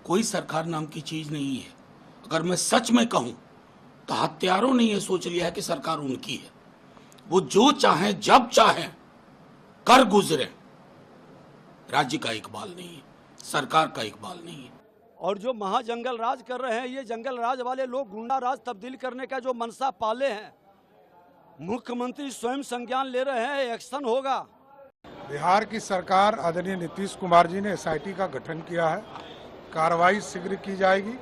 कोई सरकार नाम की चीज नहीं है। अगर मैं सच में कहूं तो हत्यारों ने यह सोच लिया है कि सरकार उनकी है, वो जो चाहे जब चाहे कर गुजरे। राज्य का इकबाल नहीं है, सरकार का इकबाल नहीं है। और जो महाजंगल राज कर रहे हैं, ये जंगल राज वाले लोग गुंडा राज तब्दील करने का जो मनसा पाले हैं, मुख्यमंत्री स्वयं संज्ञान ले रहे हैं, एक्शन होगा। बिहार की सरकार आदरणीय नीतीश कुमार जी ने एसआईटी का गठन किया है, कार्रवाई शीघ्र की जाएगी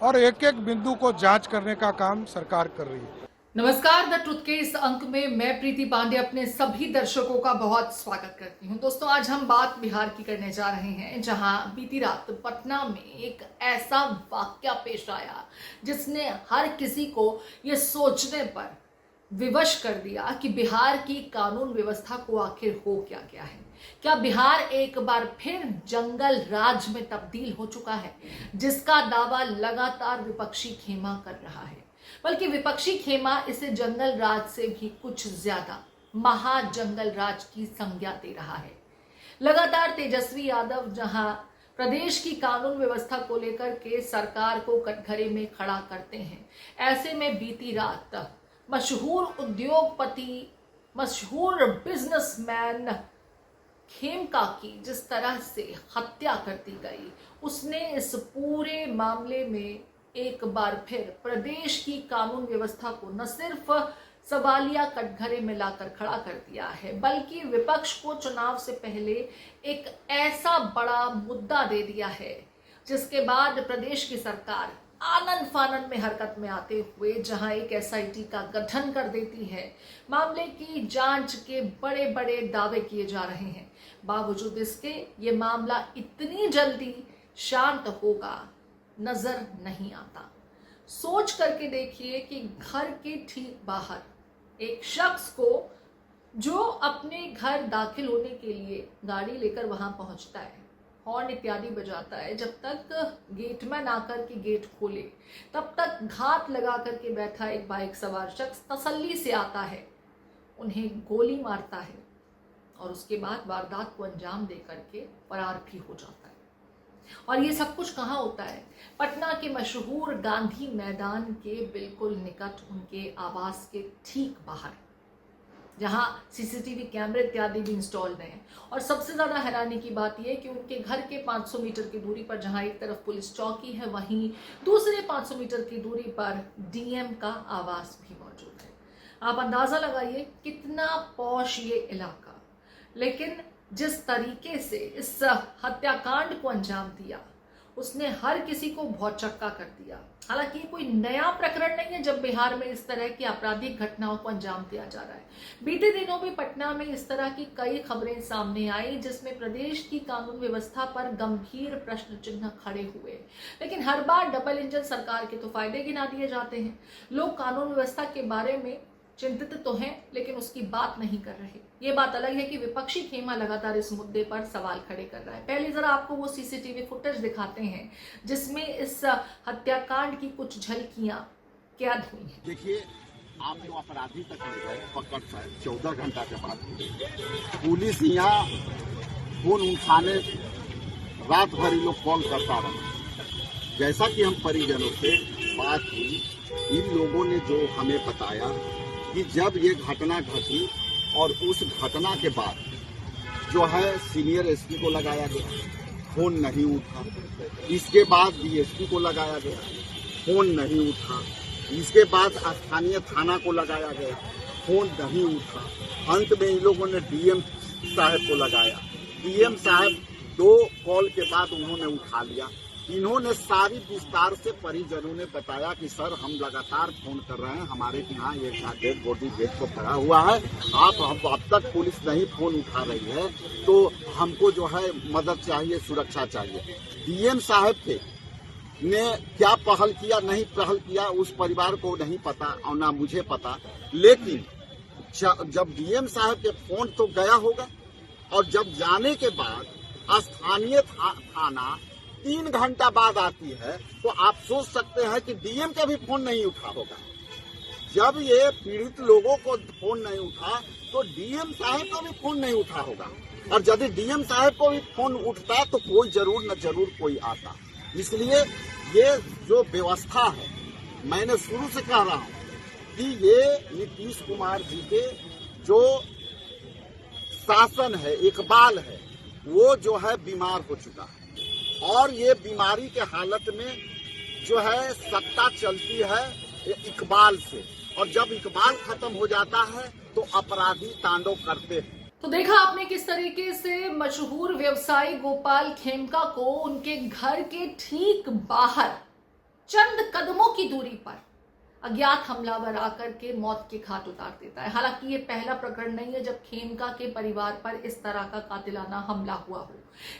और एक एक बिंदु को जांच करने का काम सरकार कर रही है। नमस्कार, द ट्रुथ के इस अंक में मैं प्रीति पांडे अपने सभी दर्शकों का बहुत स्वागत करती हूं। दोस्तों, आज हम बात बिहार की करने जा रहे हैं, जहां बीती रात पटना में एक ऐसा वाकया पेश आया जिसने हर किसी को ये सोचने पर विवश कर दिया कि बिहार की कानून व्यवस्था को आखिर हो क्या गया है। क्या बिहार एक बार फिर जंगल राज में तब्दील हो चुका है, जिसका दावा लगातार विपक्षी खेमा कर रहा है। बल्कि विपक्षी खेमा इसे जंगल राज से भी कुछ ज्यादा महाजंगल राज की संज्ञा दे रहा है। लगातार तेजस्वी यादव जहां प्रदेश की कानून व्यवस्था को लेकर के सरकार को कटघरे में खड़ा करते हैं, ऐसे में बीती रात मशहूर उद्योगपति, मशहूर बिजनेसमैन खेमका की जिस तरह से हत्या कर दी गई, उसने इस पूरे मामले में एक बार फिर प्रदेश की कानून व्यवस्था को न सिर्फ सवालिया कटघरे में लाकर खड़ा कर दिया है, बल्कि विपक्ष को चुनाव से पहले एक ऐसा बड़ा मुद्दा दे दिया है जिसके बाद प्रदेश की सरकार आनन फानन में हरकत में आते हुए जहां एक एसआईटी का गठन कर देती है। मामले की जांच के बड़े बड़े दावे किए जा रहे हैं, बावजूद इसके ये मामला इतनी जल्दी शांत होगा नजर नहीं आता। सोच करके देखिए कि घर के ठीक बाहर एक शख्स को जो अपने घर दाखिल होने के लिए गाड़ी लेकर वहां पहुंचता है, हॉर्न इत्यादि बजाता है, जब तक गेटमैन आकर के गेट खोले तब तक घात लगा करके बैठा एक बाइक सवार शख्स तसल्ली से आता है, उन्हें गोली मारता है और उसके बाद वारदात को अंजाम दे करके फरार भी हो जाता है। और ये सब कुछ कहाँ होता है? पटना के मशहूर गांधी मैदान के बिल्कुल निकट, उनके आवास के ठीक बाहर, जहां सीसीटीवी कैमरे इत्यादि भी इंस्टॉल्ड हैं। और सबसे ज्यादा हैरानी की बात यह है कि उनके घर के 500 मीटर की दूरी पर जहां एक तरफ पुलिस चौकी है, वहीं दूसरे 500 मीटर की दूरी पर डीएम का आवास भी मौजूद है। आप अंदाजा लगाइए कितना पॉश ये इलाका। लेकिन जिस तरीके से इस हत्याकांड को अंजाम दिया, उसने हर किसी को भौचक्का कर दिया। हालांकि कोई नया प्रकरण नहीं है जब बिहार में इस तरह की आपराधिक घटनाओं को अंजाम दिया जा रहा है। बीते दिनों में पटना में इस तरह की कई खबरें सामने आई जिसमें प्रदेश की कानून व्यवस्था पर गंभीर प्रश्न चिन्ह खड़े हुए। लेकिन हर बार डबल इंजन सरकार के तो फायदे गिना दिए जाते हैं। लोग कानून व्यवस्था के बारे में चिंतित तो हैं, लेकिन उसकी बात नहीं कर रहे। ये बात अलग है कि विपक्षी खेमा लगातार इस मुद्दे पर सवाल खड़े कर रहा है। पहले जरा आपको वो सीसीटीवी फुटेज दिखाते हैं जिसमें इस हत्याकांड की कुछ झलकियां कैद हुई हैं। देखिए, आप जो अपराधी तक मिल गए पकड़ कर 14 घंटा के बाद पुलिस यहाँ फोन उठाने रात भर लोग कॉल करता रहा। जैसा कि हम परिजनों से बात की, इन लोगों ने जो हमें बताया कि जब ये घटना घटी और उस घटना के बाद जो है सीनियर एसपी को लगाया गया, फोन नहीं उठा। इसके बाद डीएसपी को लगाया गया, फोन नहीं उठा। इसके बाद स्थानीय थाना को लगाया गया, फोन नहीं उठा। अंत में इन लोगों ने डीएम साहब को लगाया। डीएम साहब 2 कॉल के बाद उन्होंने उठा लिया। इन्होंने सारी विस्तार से परिजनों ने बताया कि सर, हम लगातार फोन कर रहे हैं, हमारे यहाँ ये डेड बॉडी गेट पर पड़ा हुआ है, हम अब तक पुलिस नहीं फोन उठा रही है, तो हमको जो है मदद चाहिए, सुरक्षा चाहिए। डीएम साहब ने क्या पहल किया, नहीं पहल किया, उस परिवार को नहीं पता और ना मुझे पता। लेकिन जब डीएम साहब के फोन तो गया होगा, और जब जाने के बाद स्थानीय थाना 3 घंटा बाद आती है, तो आप सोच सकते हैं कि डीएम का भी फोन नहीं उठा होगा। जब ये पीड़ित लोगों को फोन नहीं उठा, तो डीएम साहब को भी फोन नहीं उठा होगा। और यदि डीएम साहब को भी फोन उठता तो कोई जरूर न जरूर कोई आता। इसलिए ये जो व्यवस्था है, मैंने शुरू से कह रहा हूं कि ये नीतीश कुमार जी के जो शासन है, इकबाल है, वो जो है बीमार हो चुका है। और ये बीमारी के हालत में जो है सत्ता चलती है इकबाल से, और जब इकबाल खत्म हो जाता है तो अपराधी तांडव करते हैं। तो देखा आपने किस तरीके से मशहूर व्यवसायी गोपाल खेमका को उनके घर के ठीक बाहर चंद कदमों की दूरी पर अज्ञात हमलावर आकर के मौत के घाट उतार देता है। हालांकि ये पहला प्रकरण नहीं है जब खेमका के परिवार पर इस तरह का कातिलाना हमला हुआ हो।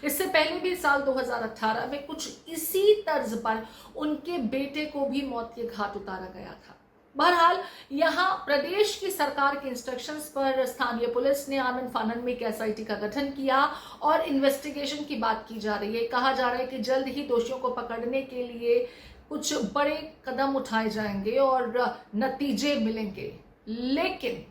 इससे पहले भी साल 2018 में कुछ इसी तर्ज पर उनके बेटे को भी मौत के घाट उतारा गया था। बहरहाल यहाँ प्रदेश की सरकार के इंस्ट्रक्शंस पर स्थानीय पुलिस ने आनन फानन में एक एसआईटी का गठन किया और इन्वेस्टिगेशन की बात की जा रही है। कहा जा रहा है कि जल्द ही दोषियों को पकड़ने के लिए कुछ बड़े कदम उठाए जाएंगे और नतीजे मिलेंगे। लेकिन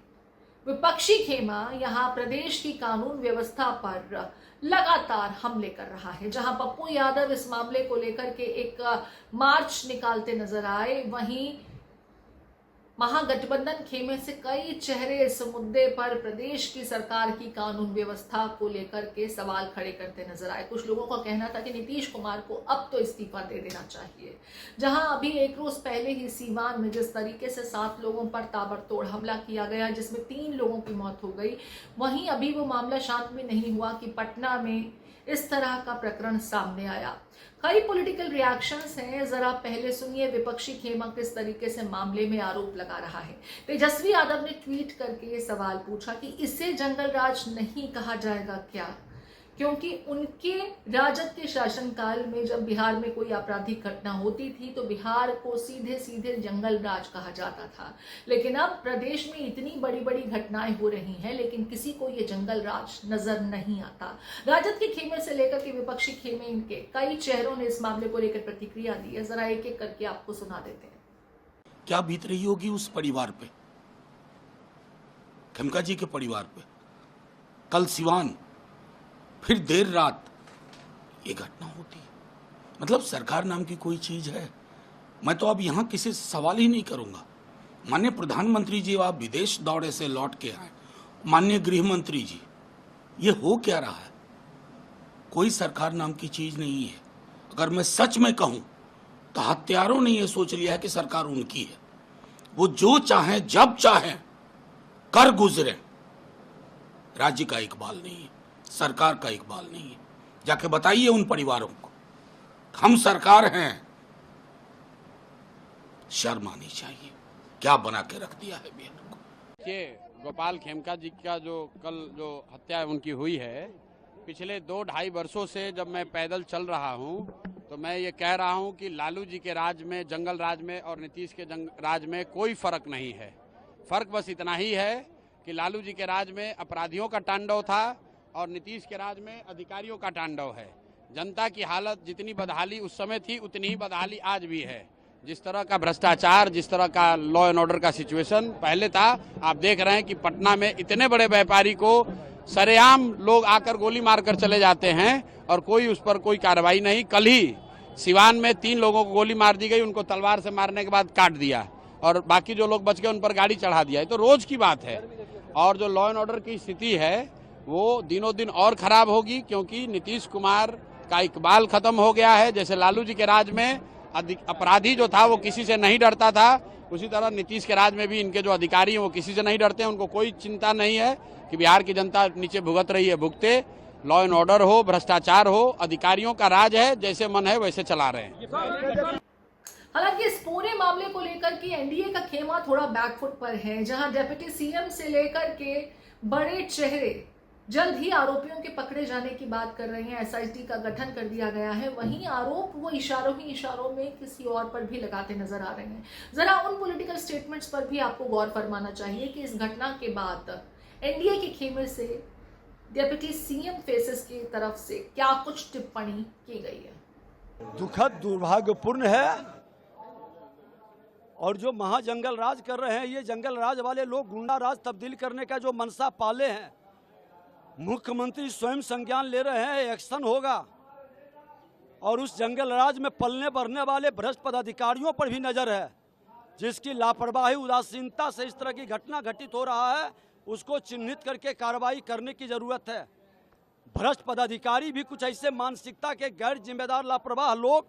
विपक्षी खेमा यहाँ प्रदेश की कानून व्यवस्था पर लगातार हमले कर रहा है। जहां पप्पू यादव इस मामले को लेकर के एक मार्च निकालते नजर आए, वहीं महागठबंधन खेमे से कई चेहरे इस मुद्दे पर प्रदेश की सरकार की कानून व्यवस्था को लेकर के सवाल खड़े करते नजर आए। कुछ लोगों का कहना था कि नीतीश कुमार को अब तो इस्तीफा दे देना चाहिए। जहां अभी एक रोज पहले ही सीवान में जिस तरीके से 7 लोगों पर ताबड़तोड़ हमला किया गया, जिसमें 3 लोगों की मौत हो गई, वहीं अभी वो मामला शांत भी नहीं हुआ कि पटना में इस तरह का प्रकरण सामने आया। कई पॉलिटिकल रिएक्शंस हैं, जरा पहले सुनिए विपक्षी खेमा किस तरीके से मामले में आरोप लगा रहा है। तेजस्वी यादव ने ट्वीट करके ये सवाल पूछा कि इसे जंगल राज नहीं कहा जाएगा क्या, क्योंकि उनके राजद के शासनकाल में जब बिहार में कोई आपराधिक घटना होती थी तो बिहार को सीधे सीधे जंगल राज कहा जाता था। लेकिन अब प्रदेश में इतनी बड़ी बड़ी घटनाएं हो रही हैं, लेकिन किसी को ये जंगल राज नजर नहीं आता। राजद के खेमे से लेकर के विपक्षी खेमे, इनके कई चेहरों ने इस मामले को लेकर प्रतिक्रिया दी है। जरा एक एक करके आपको सुना देते हैं। क्या बीत रही होगी उस परिवार पे, खेमका जी के परिवार पे। कल सिवान, फिर देर रात ये घटना होती है। मतलब सरकार नाम की कोई चीज है। मैं तो अब यहां किसी से सवाल ही नहीं करूंगा। माननीय प्रधानमंत्री जी आप विदेश दौरे से लौट के आए, माननीय गृह मंत्री जी, ये हो क्या रहा है? कोई सरकार नाम की चीज नहीं है। अगर मैं सच में कहूं तो हत्यारों ने यह सोच लिया है कि सरकार उनकी है। वो जो चाहे जब चाहे कर गुजरे। राज्य का इकबाल नहीं है, सरकार का इकबाल नहीं है। जाके बताइए उन परिवारों को हम सरकार हैं। शर्म आनी चाहिए। क्या बना के रख दिया है बिहार को। ये गोपाल खेमका जी का जो कल जो हत्या उनकी हुई है, पिछले 2-2.5 वर्षों से जब मैं पैदल चल रहा हूं तो मैं ये कह रहा हूं कि लालू जी के राज में, जंगल राज में और नीतीश के राज में कोई फर्क नहीं है। फर्क बस इतना ही है कि लालू जी के राज में अपराधियों का तांडव था और नीतीश के राज में अधिकारियों का तांडव है। जनता की हालत जितनी बदहाली उस समय थी उतनी ही बदहाली आज भी है। जिस तरह का भ्रष्टाचार, जिस तरह का लॉ एंड ऑर्डर का सिचुएशन पहले था, आप देख रहे हैं कि पटना में इतने बड़े व्यापारी को सरेआम लोग आकर गोली मारकर चले जाते हैं और कोई उस पर कोई कार्रवाई नहीं। कल ही सिवान में 3 लोगों को गोली मार दी गई, उनको तलवार से मारने के बाद काट दिया और बाकी जो लोग बच गए उन पर गाड़ी चढ़ा दिया। ये तो रोज की बात है। और जो लॉ एंड ऑर्डर की स्थिति है वो दिनों दिन और खराब होगी, क्योंकि नीतीश कुमार का इकबाल खत्म हो गया है। जैसे लालू जी के राज में अपराधी जो था वो किसी से नहीं डरता था, उसी तरह नीतीश के राज में भी इनके जो अधिकारी हैं वो किसी से नहीं डरते हैं। उनको कोई चिंता नहीं है कि बिहार की जनता नीचे भुगत रही है, भुगते। लॉ एंड ऑर्डर हो, भ्रष्टाचार हो, अधिकारियों का राज है, जैसे मन है वैसे चला रहे हैं। हालांकि इस पूरे मामले को लेकर के एनडीए का खेमा थोड़ा बैकफुट पर है, जहां डिप्टी सीएम से लेकर के बड़े चेहरे जल्द ही आरोपियों के पकड़े जाने की बात कर रहे हैं। एसआईटी का गठन कर दिया गया है। वहीं आरोप वो इशारों ही इशारों में किसी और पर भी लगाते नजर आ रहे हैं। जरा उन पॉलिटिकल स्टेटमेंट्स पर भी आपको गौर फरमाना चाहिए कि इस घटना के बाद एनडीए के खेमे से डिप्टी सीएम फेसेस की तरफ से क्या कुछ टिप्पणी की गई है। दुखद, दुर्भाग्यपूर्ण है। और जो महाजंगल राज कर रहे हैं, ये जंगल राज वाले लोग गुंडा राज तब्दील करने का जो मनसा पाले हैं, मुख्यमंत्री स्वयं संज्ञान ले रहे हैं, एक्शन होगा। और उस जंगल राज में पलने बढ़ने वाले भ्रष्ट पदाधिकारियों पर भी नजर है, जिसकी लापरवाही उदासीनता से इस तरह की घटना घटित हो रहा है। उसको चिन्हित करके कार्रवाई करने की जरूरत है। भ्रष्ट पदाधिकारी भी कुछ ऐसे मानसिकता के गैर जिम्मेदार लापरवाह लोग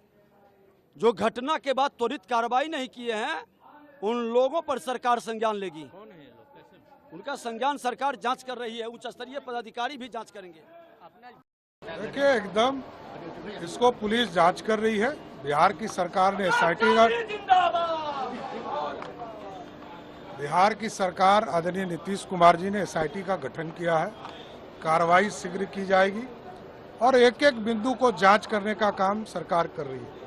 जो घटना के बाद त्वरित कार्रवाई नहीं किए हैं, उन लोगों पर सरकार संज्ञान लेगी। उनका संज्ञान सरकार जांच कर रही है, उच्च स्तरीय पदाधिकारी भी जांच करेंगे। देखिए, एकदम इसको पुलिस जांच कर रही है। बिहार की सरकार ने एसआईटी का बिहार की सरकार आदरणीय नीतीश कुमार जी ने एसआईटी का गठन किया है। कार्रवाई शीघ्र की जाएगी और एक एक बिंदु को जांच करने का काम सरकार कर रही है।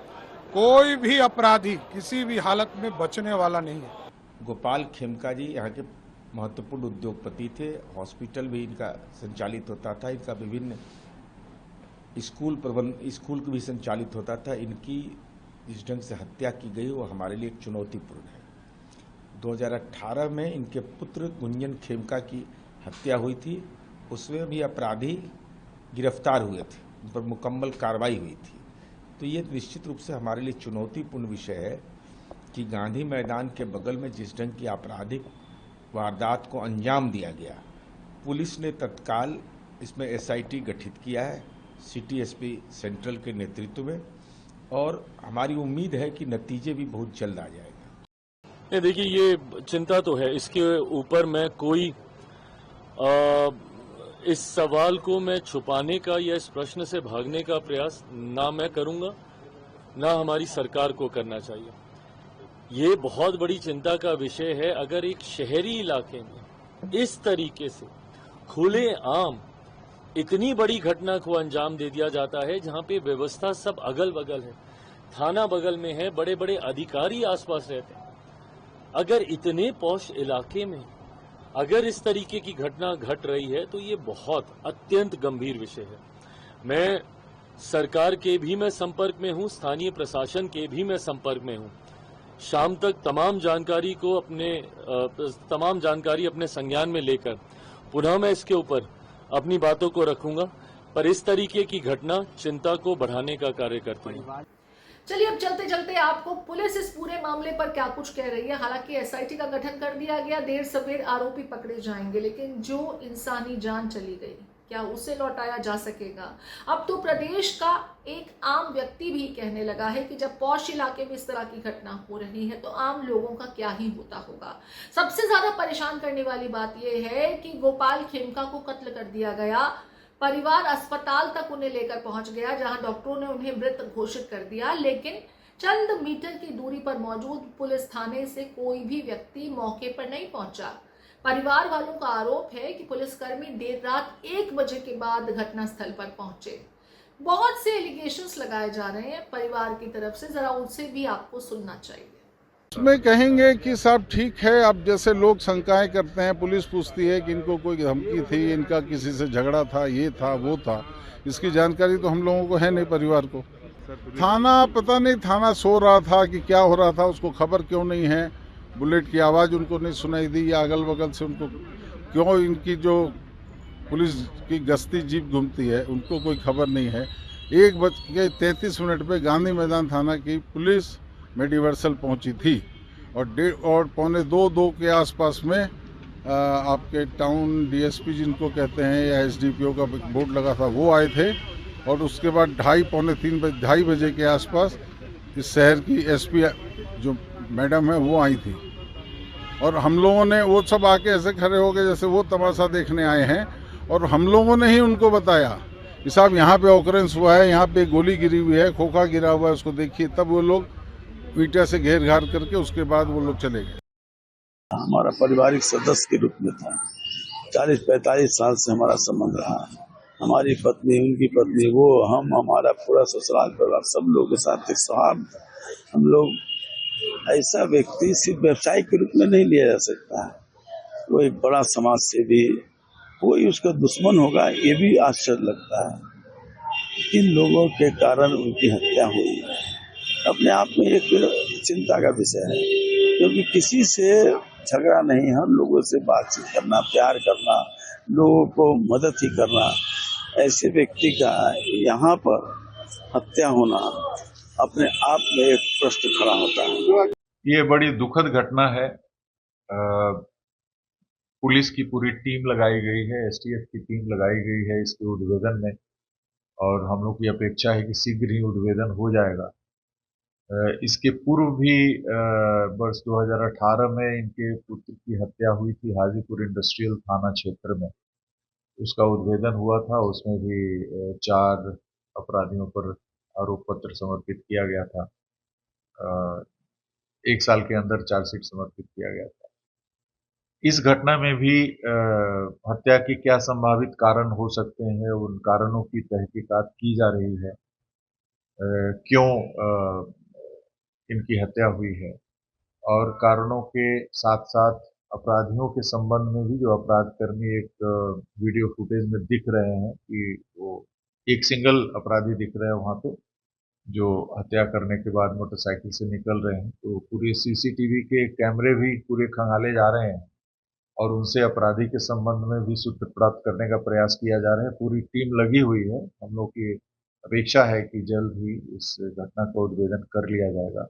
कोई भी अपराधी किसी भी हालत में बचने वाला नहीं है। गोपाल खेमका जी यहाँ के महत्वपूर्ण उद्योगपति थे। हॉस्पिटल भी इनका संचालित होता था। इनका विभिन्न स्कूल भी संचालित होता था। इनकी जिस ढंग से हत्या की गई वो हमारे लिए एक चुनौतीपूर्ण है। 2018 में इनके पुत्र गुंजन खेमका की हत्या हुई थी। उसमें भी अपराधी गिरफ्तार हुए थे, उन पर मुकम्मल कार्रवाई हुई थी। तो ये निश्चित रूप से हमारे लिए चुनौतीपूर्ण विषय है कि गांधी मैदान के बगल में जिस ढंग की आपराधिक वारदात को अंजाम दिया गया, पुलिस ने तत्काल इसमें एसआईटी गठित किया है सिटी एसपी सेंट्रल के नेतृत्व में, और हमारी उम्मीद है कि नतीजे भी बहुत जल्द आ जाएगा। नहीं, देखिए, ये चिंता तो है। इसके ऊपर मैं कोई इस सवाल को मैं छुपाने का या इस प्रश्न से भागने का प्रयास ना मैं करूंगा, ना हमारी सरकार को करना चाहिए। ये बहुत बड़ी चिंता का विषय है। अगर एक शहरी इलाके में इस तरीके से खुले आम इतनी बड़ी घटना को अंजाम दे दिया जाता है, जहां पे व्यवस्था सब अगल बगल है, थाना बगल में है, बड़े बड़े अधिकारी आसपास रहते हैं, अगर इतने पौष इलाके में अगर इस तरीके की घटना घट रही है तो ये बहुत अत्यंत गंभीर विषय है। मैं सरकार के भी मैं संपर्क में हूं, स्थानीय प्रशासन के भी मैं संपर्क में हूं। शाम तक तमाम जानकारी अपने संज्ञान में लेकर पुनः मैं इसके ऊपर अपनी बातों को रखूंगा, पर इस तरीके की घटना चिंता को बढ़ाने का कार्य करती है। चलिए, अब चलते चलते आपको पुलिस इस पूरे मामले पर क्या कुछ कह रही है। हालांकि एसआईटी का गठन कर दिया गया, देर सवेर आरोपी पकड़े जाएंगे, लेकिन जो इंसानी जान चली गई, क्या उसे लौटाया जा सकेगा? अब तो प्रदेश का एक आम व्यक्ति भी कहने लगा है कि जब पौष इलाके में इस तरह की घटना हो रही है तो आम लोगों का क्या ही होता होगा। सबसे ज्यादा परेशान करने वाली बात यह है कि गोपाल खेमका को कत्ल कर दिया गया। परिवार अस्पताल तक उन्हें लेकर पहुंच गया, जहां डॉक्टरों ने उन्हें मृत घोषित कर दिया, लेकिन चंद मीटर की दूरी पर मौजूद पुलिस थाने से कोई भी व्यक्ति मौके पर नहीं पहुंचा। परिवार वालों का आरोप है कि पुलिसकर्मी देर रात 1 बजे के बाद घटनास्थल पर पहुंचे। बहुत से एलिगेशंस लगाए जा रहे हैं परिवार की तरफ से, जरा उनसे भी आपको सुनना चाहिए। उसमें कहेंगे कि साहब ठीक है, अब जैसे लोग शंकाएं करते हैं, पुलिस पूछती है कि इनको कोई धमकी थी, इनका किसी से झगड़ा था, ये था वो था, इसकी जानकारी तो हम लोगों को है नहीं परिवार को। थाना पता नहीं, थाना सो रहा था कि क्या हो रहा था, उसको खबर क्यों नहीं है। बुलेट की आवाज़ उनको नहीं सुनाई दी, या अगल बगल से उनको क्यों, इनकी जो पुलिस की गश्ती जीप घूमती है उनको कोई खबर नहीं है। 1:33 पे गांधी मैदान थाना की पुलिस मेडिवर्सल पहुंची थी और 1:45-2 के आसपास में आपके टाउन डीएसपी जिनको कहते हैं या एसडीपीओ का बोर्ड लगा था वो आए थे, और उसके बाद 2:30 बजे के आसपास इस शहर की एसपी जो मैडम है वो आई थी, और हम लोगों ने वो सब आके ऐसे खड़े हो गए जैसे वो तमाशा देखने आए हैं, और हम लोगों ने ही उनको बताया कि साहब यहाँ पे ऑकरेंस हुआ है, यहाँ पे गोली गिरी हुई है, खोखा गिरा हुआ है, उसको देखिए। तब वो लोग ईटा से घेर घार करके उसके बाद वो लोग चले गए। हमारा पारिवारिक सदस्य के रूप में था, 40-45 साल से हमारा संबंध रहा। हमारी पत्नी, उनकी पत्नी, वो, हम, हमारा पूरा ससुराल परिवार, सब लोगों के साथ एक सौहार्द। हम लोग ऐसा व्यक्ति सिर्फ व्यवसाय के रूप में नहीं लिया जा सकता है, वो एक बड़ा समाज सेवी, कोई उसका दुश्मन होगा ये भी आश्चर्य लगता है। किन लोगों के कारण उनकी हत्या हुई है अपने आप में एक चिंता का विषय है, क्योंकि किसी से झगड़ा नहीं, हम लोगों से बातचीत करना, प्यार करना, लोगों को मदद ही करना, ऐसे व्यक्ति का यहाँ पर हत्या होना अपने आप में एक प्रश्न खड़ा होता है। ये बड़ी दुखद घटना है। पुलिस की पूरी टीम लगाई गई है, एसटीएफ की टीम लगाई गई है इसके उद्भेदन में, और हम लोग की अपेक्षा है कि शीघ्र ही उद्भेदन हो जाएगा। इसके पूर्व भी वर्ष 2018 में इनके पुत्र की हत्या हुई थी हाजीपुर इंडस्ट्रियल थाना क्षेत्र में। उसका उद्भेदन हुआ था, उसमें भी 4 अपराधियों पर आरोप पत्र समर्पित किया गया था। 1 साल के अंदर चार्जशीट समर्पित किया गया था। इस घटना में भी हत्या के क्या संभावित कारण हो सकते हैं, उन कारणों की तहकीकात की जा रही है। क्यों इनकी हत्या हुई है, और कारणों के साथ साथ अपराधियों के संबंध में भी जो अपराधकर्मी एक वीडियो फुटेज में दिख रहे हैं कि वो एक सिंगल अपराधी दिख रहे हैं वहां पे, जो हत्या करने के बाद मोटरसाइकिल से निकल रहे हैं। तो पूरे सीसीटीवी के कैमरे भी पूरे खंगाले जा रहे हैं और उनसे अपराधी के संबंध में भी सूत्र प्राप्त करने का प्रयास किया जा रहा है। पूरी टीम लगी हुई है। हम लोग की अपेक्षा है कि जल्द ही इस घटना का उद्भेदन कर लिया जाएगा।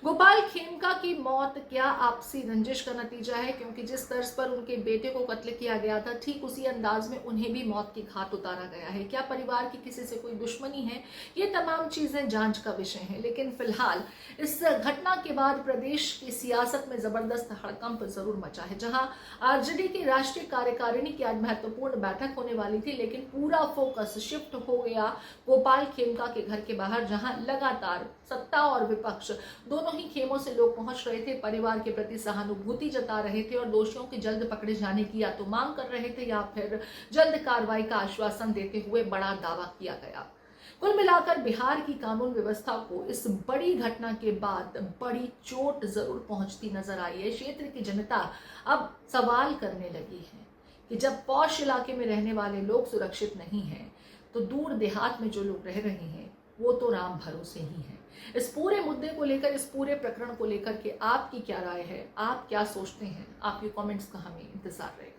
गोपाल खेमका की मौत क्या आपसी रंजिश का नतीजा है? क्योंकि जिस तर्ज पर उनके बेटे को कत्ल किया गया था, ठीक उसी अंदाज में उन्हें भी मौत की घाट उतारा गया है। क्या परिवार की किसी से कोई दुश्मनी है? ये तमाम चीजें जांच का विषय है। लेकिन फिलहाल इस घटना के बाद प्रदेश की सियासत में जबरदस्त हड़कंप जरूर मचा है। जहां आरजेडी की राष्ट्रीय कार्यकारिणी की आज महत्वपूर्ण बैठक होने वाली थी, लेकिन पूरा फोकस शिफ्ट हो गया गोपाल खेमका के घर के बाहर, जहां लगातार सत्ता और विपक्ष दोनों ही खेमों से लोग पहुंच रहे थे, परिवार के प्रति सहानुभूति जता रहे थे और दोषियों के जल्द पकड़े जाने की या तो मांग कर रहे थे या फिर जल्द कार्रवाई का आश्वासन देते हुए बड़ा दावा किया गया। कुल मिलाकर बिहार की कानून व्यवस्था को इस बड़ी घटना के बाद बड़ी चोट जरूर पहुंचती नजर आई है। क्षेत्र की जनता अब सवाल करने लगी है कि जब पौष इलाके में रहने वाले लोग सुरक्षित नहीं हैं, तो दूर देहात में जो लोग रह रहे हैं वो तो राम भरोसे ही हैं। इस पूरे मुद्दे को लेकर, इस पूरे प्रकरण को लेकर के आपकी क्या राय है? आप क्या सोचते हैं? आपके कमेंट्स का हमें इंतजार रहेगा।